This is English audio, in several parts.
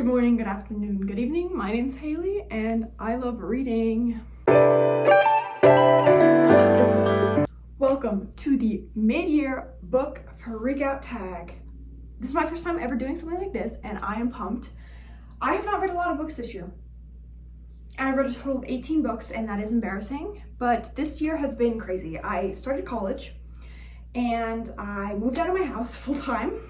Good morning, good afternoon, good evening. My name's Haley and I love reading. Welcome to the mid-year book freakout tag. This is my first time ever doing something like this and I am pumped. I have not read a lot of books this year. I read a total of 18 books and that is embarrassing, but this year has been crazy. I started college and I moved out of my house full time.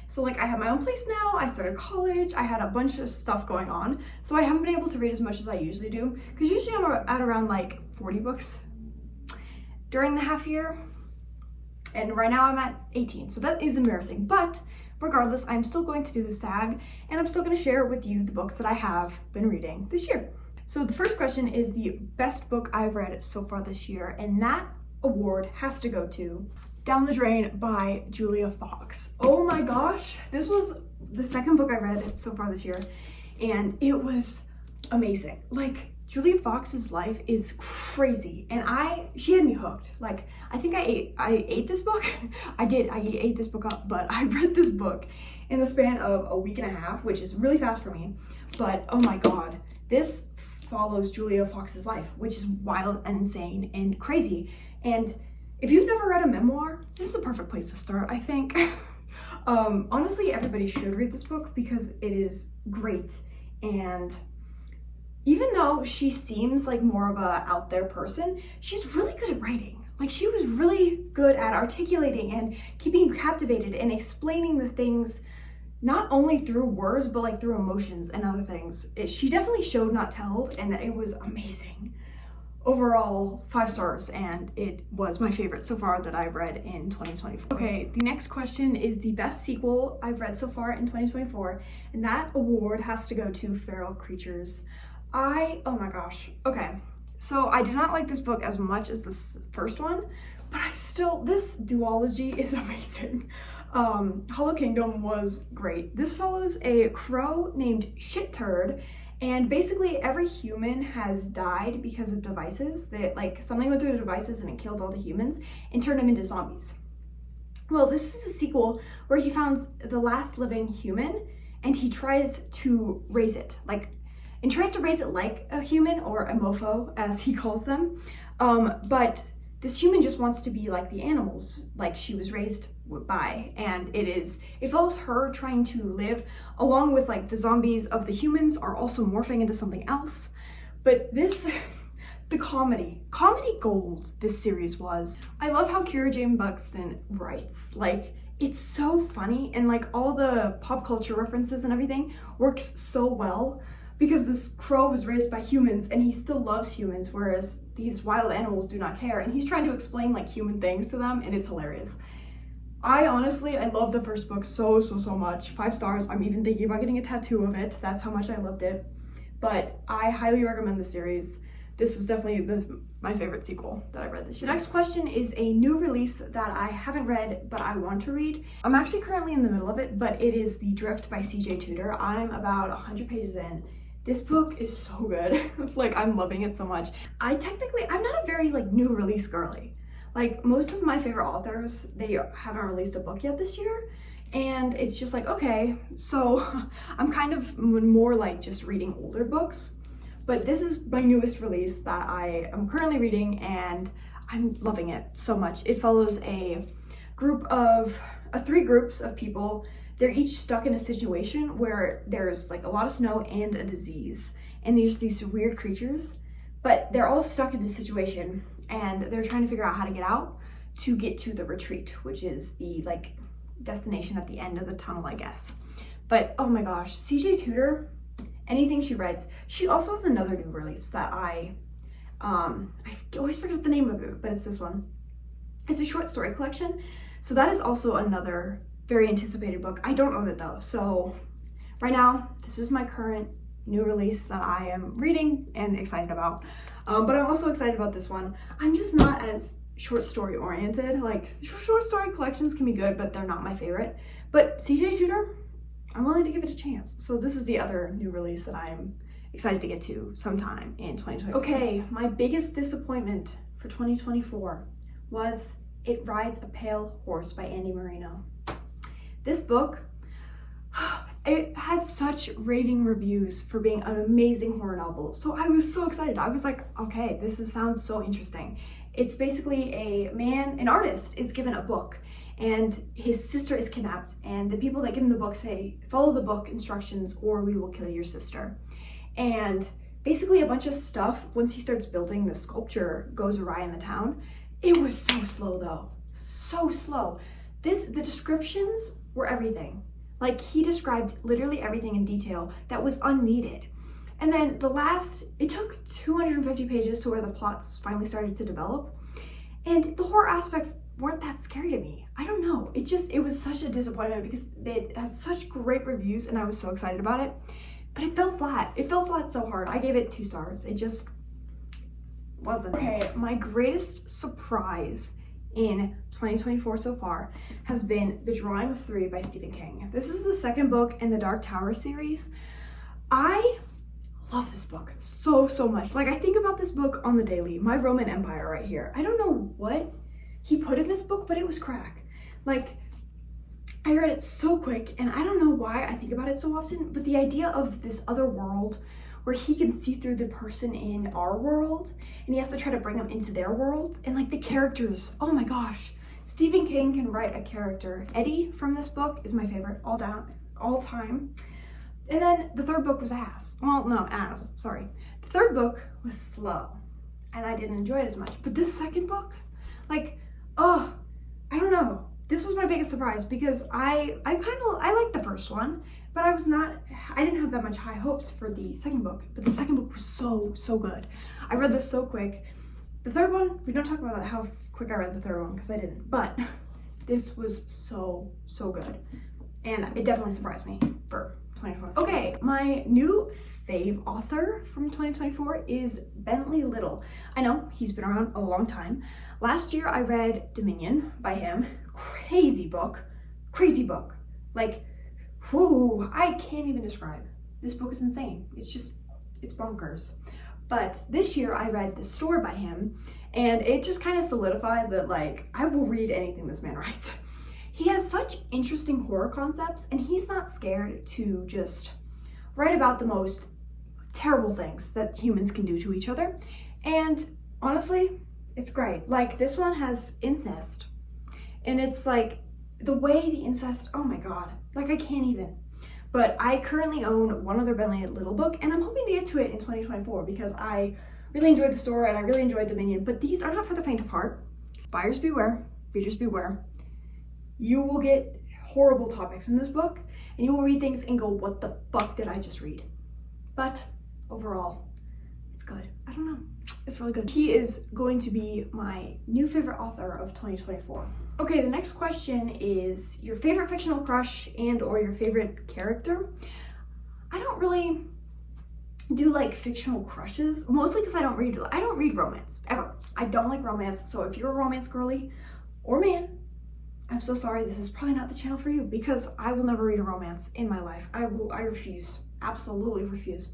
So like I have my own place now, I started college, I had a bunch of stuff going on. So I haven't been able to read as much as I usually do, because usually I'm at around like 40 books during the half year. And right now I'm at 18, so that is embarrassing. But regardless, I'm still going to do this tag and I'm still gonna share with you the books that I have been reading this year. So the first question is the best book I've read so far this year, and that award has to go to Down the Drain by Julia Fox. Oh my gosh, this was the second book I read so far this year and it was amazing. Like, Julia Fox's life is crazy and she had me hooked. Like, I think I ate this book. I ate this book up, but I read this book in the span of a week and a half, which is really fast for me. But oh my God, this follows Julia Fox's life, which is wild and insane and crazy. And if you've never read a memoir, this is a perfect place to start, I think. Honestly, everybody should read this book because it is great. And even though she seems like more of a out there person, she's really good at writing. Like, she was really good at articulating and keeping you captivated and explaining the things, not only through words, but like through emotions and other things. She definitely showed, not told, and it was amazing. Overall, 5 stars, and it was my favorite so far that I've read in 2024. Okay, the next question is the best sequel I've read so far in 2024, and that award has to go to Feral Creatures. Oh my gosh. Okay, so I did not like this book as much as this first one, but this duology is amazing. Hollow Kingdom was great. This follows a crow named Shit Turd. And basically every human has died because of devices. That, like, something went through the devices and it killed all the humans and turned them into zombies. Well, this is a sequel where he found the last living human and he tries to raise it like a human, or a mofo as he calls them. But this human just wants to be like the animals, like she was raised by, and it follows her trying to live along with like the zombies of the humans are also morphing into something else. But the comedy gold this series was. I love how Kira Jane Buxton writes. Like, it's so funny, and like all the pop culture references and everything works so well, because this crow was raised by humans and he still loves humans, whereas these wild animals do not care, and he's trying to explain like human things to them, and it's hilarious. I love the first book so much. 5 stars. I'm even thinking about getting a tattoo of it. That's how much I loved it. But I highly recommend the series. This was definitely my favorite sequel that I read this year. The next question is a new release that I haven't read, but I want to read. I'm actually currently in the middle of it, but it is The Drift by CJ Tudor. I'm about 100 pages in. This book is so good. Like, I'm loving it so much. I'm not a very like new release girly. Like, most of my favorite authors, they haven't released a book yet this year, and it's just like, okay, so I'm kind of more like just reading older books. But this is my newest release that I am currently reading and I'm loving it so much. It follows a group of 3 groups of people. They're each stuck in a situation where there's like a lot of snow and a disease, and there's these weird creatures, but they're all stuck in this situation and they're trying to figure out how to get out to get to the retreat, which is the like destination at the end of the tunnel, I guess. But oh my gosh, CJ Tudor, anything she writes. She also has another new release that I always forget the name of it, but it's this one. It's a short story collection. So that is also another very anticipated book. I don't own it though. So right now, this is my current new release that I am reading and excited about. But I'm also excited about this one. I'm just not as short story oriented. Like, short story collections can be good, but they're not my favorite. But CJ Tudor, I'm willing to give it a chance. So this is the other new release that I'm excited to get to sometime in 2024. Okay, my biggest disappointment for 2024 was It Rides a Pale Horse by Andy Marino. This book, It had such raving reviews for being an amazing horror novel. So I was so excited. I was like, okay, sounds so interesting. It's basically an artist is given a book and his sister is kidnapped, and the people that give him the book say, follow the book instructions or we will kill your sister. And basically a bunch of stuff, once he starts building the sculpture, goes awry in the town. It was so slow though, so slow. The descriptions were everything. Like, he described literally everything in detail that was unneeded. And then it took 250 pages to where the plots finally started to develop. And the horror aspects weren't that scary to me. I don't know. It was such a disappointment because they had such great reviews and I was so excited about it. But it fell flat. It fell flat so hard. I gave it 2 stars. It just wasn't. Okay, my greatest surprise in 2024 so far has been The Drawing of Three by Stephen King. This is the second book in the Dark Tower series. I love this book so much. Like, I think about this book on the daily. My Roman Empire right here. I don't know what he put in this book, but it was crack. Like, I read it so quick, and I don't know why I think about it so often, but the idea of this other world where he can see through the person in our world and he has to try to bring them into their world, and like the characters, oh my gosh. Stephen King can write a character. Eddie from this book is my favorite all time. And then the third book was sorry. The third book was slow and I didn't enjoy it as much. But this second book, like, I don't know. This was my biggest surprise because I liked the first one, but I didn't have that much high hopes for the second book. But the second book was so good. I read this so quick. The third one, we don't talk about how quick I read the third one because I didn't, but this was so good. And it definitely surprised me for 2024. Okay, my new fave author from 2024 is Bentley Little. I know he's been around a long time. Last year I read Dominion by him. Crazy book. Like, whoo, I can't even describe. This book is insane. It's bonkers. But this year I read The Store by him, and it just kind of solidified that, like, I will read anything this man writes. He has such interesting horror concepts, and he's not scared to just write about the most terrible things that humans can do to each other. And honestly, it's great. Like, this one has incest, and it's like the way the incest, oh my god, like, I can't even. But I currently own one other Bentley Little book, and I'm hoping to get to it in 2024 because I really enjoyed The Store and I really enjoyed Dominion. But these are not for the faint of heart. Buyers beware, readers beware. You will get horrible topics in this book, and you will read things and go, what the fuck did I just read? But overall, it's good. I don't know. It's really good. He is going to be my new favorite author of 2024. Okay, the next question is your favorite fictional crush and or your favorite character. I don't really do like fictional crushes, mostly because I don't read romance, ever. I don't like romance, so if you're a romance girly or man, I'm so sorry, this is probably not the channel for you because I will never read a romance in my life. I refuse, absolutely refuse.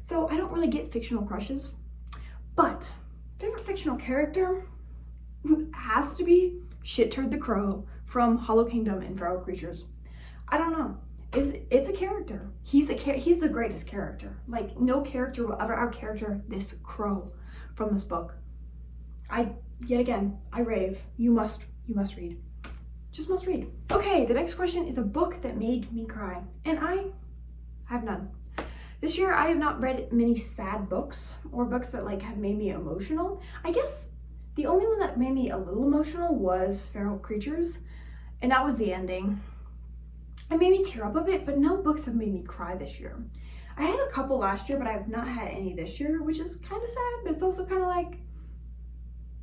So I don't really get fictional crushes, but favorite fictional character has to be Shit Turd the Crow from Hollow Kingdom and Feral Creatures. I don't know. It's a character. He's the greatest character. Like, no character will ever out-character this crow from this book. Yet again, I rave. You must read. Just must read. Okay, the next question is a book that made me cry, and I have none. This year, I have not read many sad books or books that like have made me emotional. I guess the only one that made me a little emotional was Feral Creatures, and that was the ending. It made me tear up a bit, but no books have made me cry this year. I had a couple last year, but I have not had any this year, which is kind of sad, but it's also kind of like,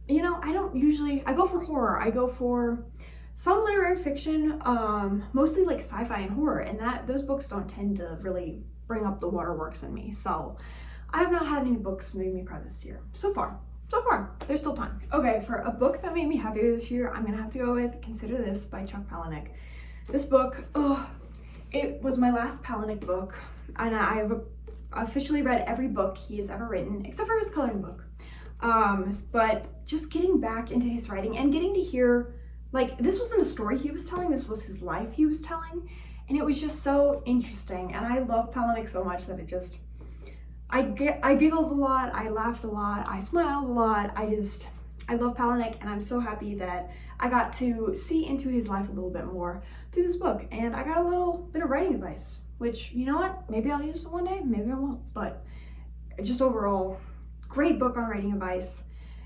you know, I go for horror. I go for some literary fiction, mostly like sci-fi and horror, and those books don't tend to really bring up the waterworks in me. So I have not had any books make me cry this year. So far, there's still time. Okay, for a book that made me happy this year, I'm gonna have to go with Consider This by Chuck Palahniuk. This book, it was my last Palahniuk book, and I've officially read every book he has ever written, except for his coloring book. But just getting back into his writing and getting to hear, like, this wasn't a story he was telling, this was his life he was telling. And it was just so interesting. And I love Palahniuk so much that I giggled a lot, I laughed a lot, I smiled a lot. I love Palahniuk, and I'm so happy that I got to see into his life a little bit more through this book. And I got a little bit of writing advice, which, you know what, maybe I'll use it one day, maybe I won't. But just overall, great book on writing advice.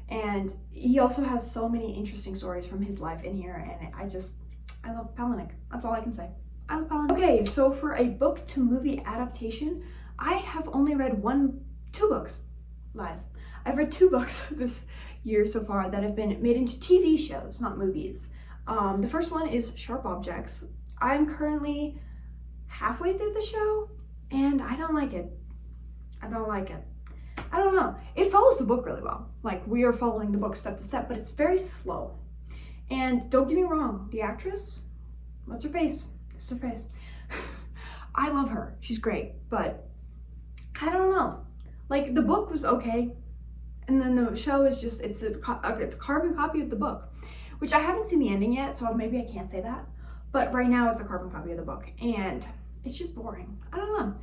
And he also has so many interesting stories from his life in here, and I love Palahniuk. That's all I can say. I love Palahniuk. Okay, so for a book to movie adaptation, I have only read two books. Lies. I've read 2 books this year so far that have been made into TV shows, not movies. The first one is Sharp Objects. I'm currently halfway through the show, and I don't like it. I don't know. It follows the book really well. Like, we are following the book step to step, but it's very slow. And don't get me wrong, the actress, what's her face? It's her face. I love her. She's great, but I don't know. Like, the book was okay, and then the show is just, it's a carbon copy of the book, which I haven't seen the ending yet, so maybe I can't say that. But right now it's a carbon copy of the book, and it's just boring. I don't know.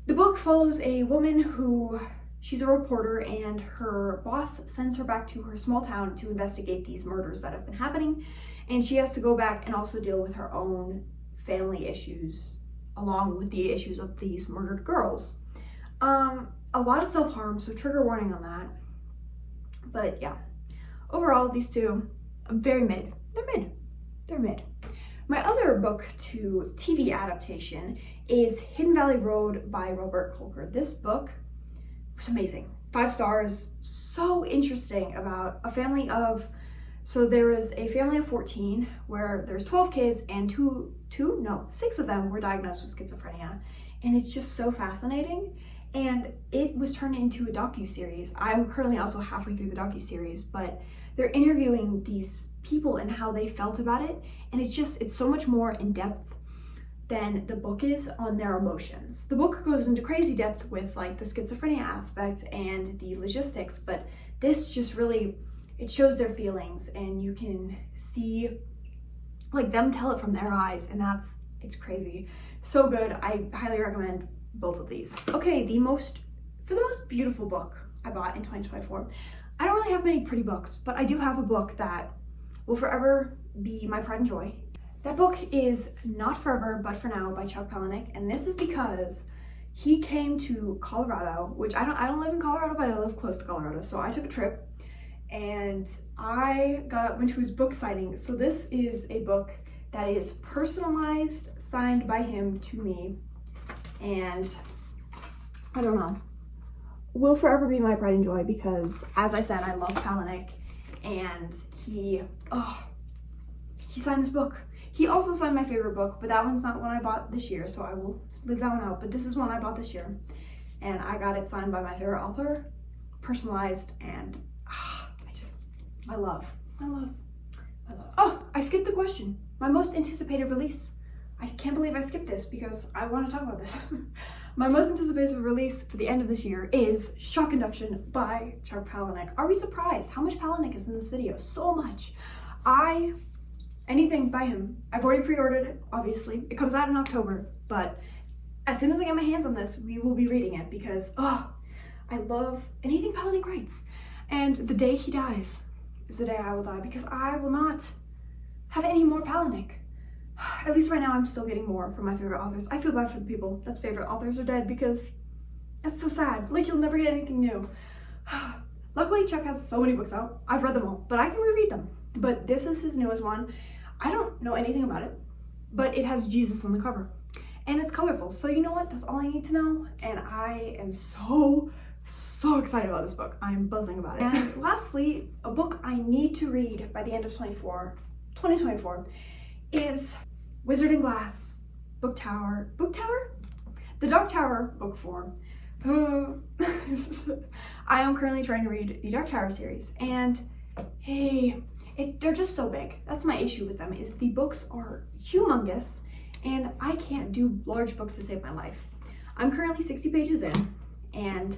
The book follows a woman who, she's a reporter, and her boss sends her back to her small town to investigate these murders that have been happening. And she has to go back and also deal with her own family issues, along with the issues of these murdered girls. A lot of self-harm, so trigger warning on that. But yeah, overall, these two are very mid. They're mid. My other book to TV adaptation is Hidden Valley Road by Robert Kolker. This book was amazing. 5 stars, so interesting about a family of, so there was a family of 14 where there's 12 kids and 6 of them were diagnosed with schizophrenia. And it's just so fascinating. And it was turned into a docuseries. I'm currently also halfway through the docuseries, but they're interviewing these people and how they felt about it. And it's so much more in depth than the book is on their emotions. The book goes into crazy depth with like the schizophrenia aspect and the logistics, but this just really, it shows their feelings, and you can see like them tell it from their eyes, and it's crazy. So good. I highly recommend both of these. Okay, the most beautiful book I bought in 2024. I don't really have many pretty books, but I do have a book that will forever be my pride and joy. That book is Not Forever, But For Now by Chuck Palahniuk, and this is because he came to Colorado, which I don't live in Colorado, but I live close to Colorado, so I took a trip and I went to his book signing. So this is a book that is personalized, signed by him to me, and I don't know, will forever be my pride and joy because, as I said, I love Palahniuk, and he signed this book. He also signed my favorite book, but that one's not one I bought this year, so I will leave that one out. But this is one I bought this year, and I got it signed by my favorite author, personalized, and I love. Oh, I skipped a question. My most anticipated release. I can't believe I skipped this because I want to talk about this. My most anticipated release for the end of this year is Shock Induction by Chuck Palahniuk. Are we surprised how much Palahniuk is in this video? So much. Anything by him. I've already pre-ordered it, obviously. It comes out in October, but as soon as I get my hands on this, we will be reading it because, I love anything Palahniuk writes. And the day he dies is the day I will die because I will not have any more Palahniuk. At least right now, I'm still getting more from my favorite authors. I feel bad for the people that's favorite authors are dead because that's so sad. Like, you'll never get anything new. Luckily, Chuck has so many books out. I've read them all, but I can reread them. But this is his newest one. I don't know anything about it, but it has Jesus on the cover. And it's colorful, so you know what? That's all I need to know. And I am so excited about this book. I'm buzzing about it. And lastly, a book I need to read by the end of 2024 is Wizard and Glass, Book Tower? The Dark Tower book form. I am currently trying to read the Dark Tower series, and hey, they're just so big. That's my issue with them, is the books are humongous, and I can't do large books to save my life. I'm currently 60 pages in, and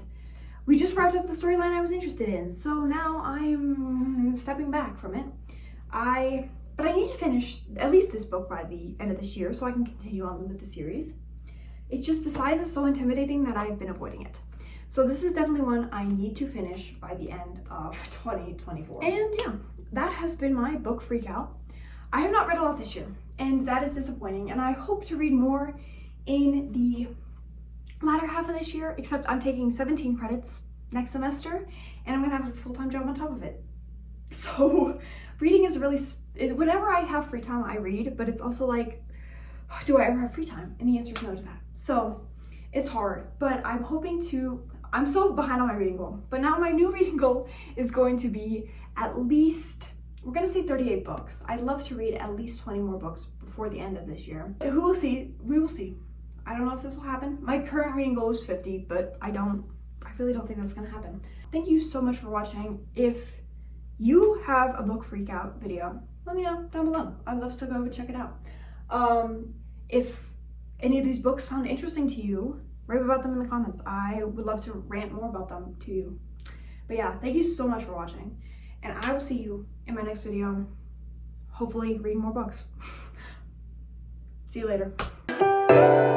we just wrapped up the storyline I was interested in, so now I'm stepping back from it. I but I need to finish at least this book by the end of this year so I can continue on with the series. It's just the size is so intimidating that I've been avoiding it. So this is definitely one I need to finish by the end of 2024. And yeah, that has been my book freak out. I have not read a lot this year, and that is disappointing, and I hope to read more in the latter half of this year, except I'm taking 17 credits next semester, and I'm gonna have a full-time job on top of it. So reading is really, whenever I have free time, I read, but it's also like, do I ever have free time? And the answer is no to that. So it's hard, but I'm hoping to, I'm so behind on my reading goal, but now my new reading goal is going to be at least, we're gonna say 38 books. I'd love to read at least 20 more books before the end of this year. Who will see? We will see. I don't know if this will happen. My current reading goal is 50, but I really don't think that's gonna happen. Thank you so much for watching. If you have a book freak out video, let me know down below. I'd love to go check it out. If any of these books sound interesting to you, write about them in the comments. I would love to rant more about them to you. But yeah, thank you so much for watching, and I will see you in my next video, hopefully reading more books. See you later.